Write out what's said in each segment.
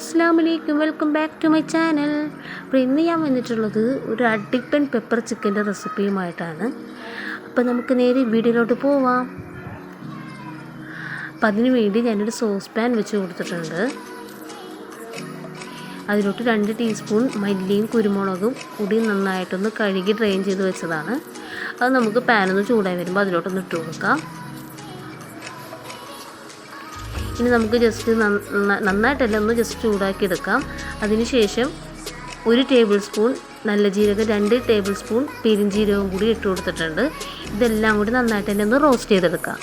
അസ്സലാമലൈക്കും, welcome back to my channel. അപ്പോൾ ഇന്ന് ഞാൻ വന്നിട്ടുള്ളത് ഒരു അടിപ്പൻ പെപ്പർ ചിക്കൻ്റെ റെസിപ്പിയുമായിട്ടാണ്. അപ്പോൾ നമുക്ക് നേരെ വീഡിയോയിലോട്ട് പോവാം. അപ്പം അതിന് വേണ്ടി ഞാനൊരു സോസ് പാൻ വെച്ച് കൊടുത്തിട്ടുണ്ട്. അതിലോട്ട് 2 ടീസ്പൂൺ മല്ലിയും കുരുമുളകും കൂടി നന്നായിട്ടൊന്ന് കഴുകി ഡ്രെയിൻ ചെയ്ത് വെച്ചതാണ്. അത് നമുക്ക് പാനൊന്ന് ചൂടായി വരുമ്പോൾ അതിലോട്ടൊന്ന് ഇട്ട് കൊടുക്കാം. ഇനി നമുക്ക് ജസ്റ്റ് നന്നായിട്ടല്ല ഒന്ന് ജസ്റ്റ് ചൂടാക്കി എടുക്കാം. അതിനുശേഷം 1 ടേബിൾ സ്പൂൺ നല്ല ജീരകം, 2 ടേബിൾ സ്പൂൺ പെരിഞ്ജീരകവും കൂടി ഇട്ട് കൊടുത്തിട്ടുണ്ട്. ഇതെല്ലാം കൂടി നന്നായിട്ട് തന്നെ ഒന്ന് റോസ്റ്റ് ചെയ്തെടുക്കാം.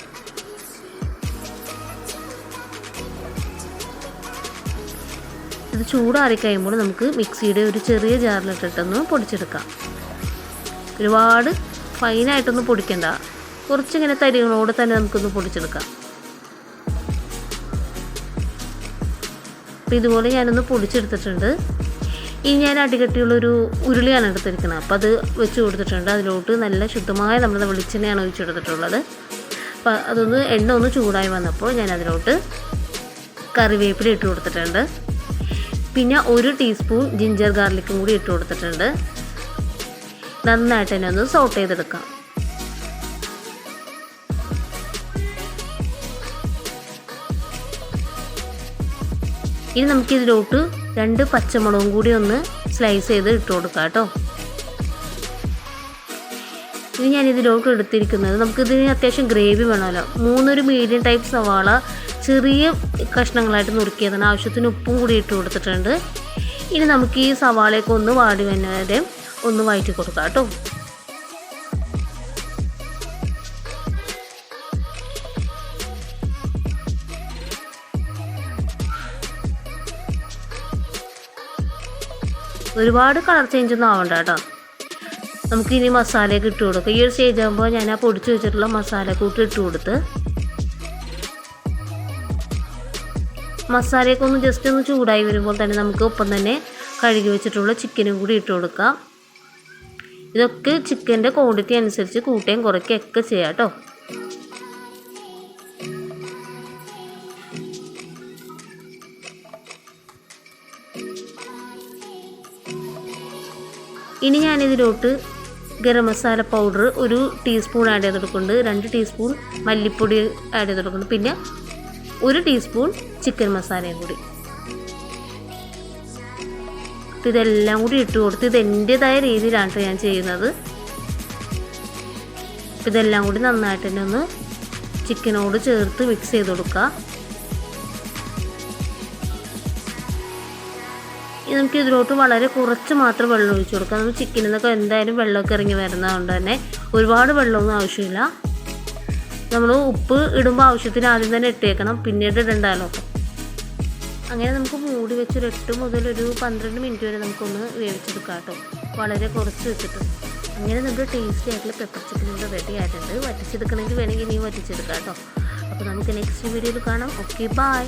ഇത് ചൂടാറി കഴിയുമ്പോൾ നമുക്ക് മിക്സിയുടെ ഒരു ചെറിയ ജാറിലിട്ടിട്ടൊന്ന് പൊടിച്ചെടുക്കാം. ഒരുപാട് ഫൈനായിട്ടൊന്നും പൊടിക്കണ്ട, കുറച്ചിങ്ങനെ തരികളോടെ തന്നെ നമുക്കൊന്ന് പൊടിച്ചെടുക്കാം. അപ്പോൾ ഇതുപോലെ ഞാനൊന്ന് പൊടിച്ചെടുത്തിട്ടുണ്ട്. ഇനി ഞാൻ അടികട്ടിയുള്ളൊരു ഉരുളിയാണ് എടുത്തിരിക്കുന്നത്. അപ്പോൾ അത് വെച്ച് കൊടുത്തിട്ടുണ്ട്. അതിലോട്ട് നല്ല ശുദ്ധമായ നമ്മുടെ വെളിച്ചെണ്ണയാണ് ഒഴിച്ച് കൊടുത്തിട്ടുള്ളത്. അപ്പോൾ അതൊന്ന് എണ്ണ ഒന്ന് ചൂടായി വന്നപ്പോൾ ഞാൻ അതിലോട്ട് കറിവേപ്പില ഇട്ട് കൊടുത്തിട്ടുണ്ട്. പിന്നെ 1 ടീസ്പൂൺ ജിഞ്ചർ ഗാർലിക്കും കൂടി ഇട്ട് കൊടുത്തിട്ടുണ്ട്. നന്നായിട്ട് തന്നെ ഒന്ന് സോട്ട് ചെയ്തെടുക്കാം. ഇനി നമുക്കിതിലോട്ട് 2 പച്ചമുളകും കൂടി ഒന്ന് സ്ലൈസ് ചെയ്ത് ഇട്ട് കൊടുക്കാം കേട്ടോ. ഇനി ഞാനിതിലോട്ട് എടുത്തിരിക്കുന്നത്, നമുക്കിതിന് അത്യാവശ്യം ഗ്രേവി വേണമല്ലോ. 3 മീഡിയം ടൈപ്പ് സവാള ചെറിയ കഷ്ണങ്ങളായിട്ട് നുറുക്കിയതാണ്. ആവശ്യത്തിന് ഉപ്പും കൂടി ഇട്ട് കൊടുത്തിട്ടുണ്ട്. ഇനി നമുക്ക് ഈ സവാളയൊക്കെ ഒന്ന് വാടി വന്നവരെ ഒന്ന് വഴറ്റി കൊടുക്കാം കേട്ടോ. ഒരുപാട് കളർ ചേഞ്ച് ഒന്നും ആവണ്ട കേട്ടോ. നമുക്കിനി മസാലയൊക്കെ ഇട്ട് കൊടുക്കാം. ഈ ഒരു സ്റ്റേജ് ആകുമ്പോൾ ഞാൻ ആ പൊടിച്ച് വെച്ചിട്ടുള്ള മസാല കൂട്ടി ഇട്ട് കൊടുത്ത് മസാലയൊക്കെ ഒന്ന് ജസ്റ്റ് ഒന്ന് ചൂടായി വരുമ്പോൾ തന്നെ നമുക്ക് ഒപ്പം തന്നെ കഴുകി വെച്ചിട്ടുള്ള ചിക്കനും കൂടി ഇട്ട് കൊടുക്കാം. ഇതൊക്കെ ചിക്കൻ്റെ ക്വാണ്ടിറ്റി അനുസരിച്ച് കൂട്ടുകയും കുറയ്ക്കുകയൊക്കെ ചെയ്യാം കേട്ടോ. ഇനി ഞാനിതിലോട്ട് garam masala powder 1 teaspoon add ചെയ്ത് കൊടുക്കുന്നുണ്ട്. 2 ടീസ്പൂൺ മല്ലിപ്പൊടി ആഡ് ചെയ്ത് കൊടുക്കുന്നുണ്ട്. പിന്നെ 1 ടീസ്പൂൺ ചിക്കൻ മസാലയും കൂടി. ഇതെല്ലാം കൂടി ഇട്ട് കൊടുത്ത് ഇത് എൻ്റേതായ രീതിയിലാണ് ഞാൻ ചെയ്യുന്നത്. ഇതെല്ലാം കൂടി നന്നായിട്ട് തന്നെ ഒന്ന് ചിക്കനോട് ചേർത്ത് മിക്സ് ചെയ്ത് കൊടുക്കുക. നമുക്ക് ഇതിലോട്ട് വളരെ കുറച്ച് മാത്രം വെള്ളം ഒഴിച്ച് കൊടുക്കാം. നമ്മൾ ചിക്കനിൽ നിന്നൊക്കെ എന്തായാലും വെള്ളമൊക്കെ ഇറങ്ങി വരുന്നതുകൊണ്ട് തന്നെ ഒരുപാട് വെള്ളമൊന്നും ആവശ്യമില്ല. നമ്മൾ ഉപ്പ് ഇടുമ്പോൾ ആവശ്യത്തിന് ആദ്യം തന്നെ ഇട്ടേക്കണം, പിന്നീട് ഇടണ്ടല്ലോ. അങ്ങനെ നമുക്ക് മൂടി വെച്ചൊരു 8 മുതൽ ഒരു 12 മിനിറ്റ് വരെ നമുക്കൊന്ന് വേവിച്ചെടുക്കാം കേട്ടോ, വളരെ കുറച്ച് വെച്ചിട്ട്. അങ്ങനെ നമ്മുടെ ടേസ്റ്റി ആയിട്ടുള്ള പെപ്പർ ചിക്കൻ ഇവിടെ റെഡി ആയിട്ടുണ്ട്. വറ്റിച്ചെടുക്കണമെങ്കിൽ വേണമെങ്കിൽ ഇനിയും വറ്റിച്ചെടുക്കാം കേട്ടോ. അപ്പോൾ നമുക്ക് നെക്സ്റ്റ് വീഡിയോയിൽ കാണാം. Okay, by.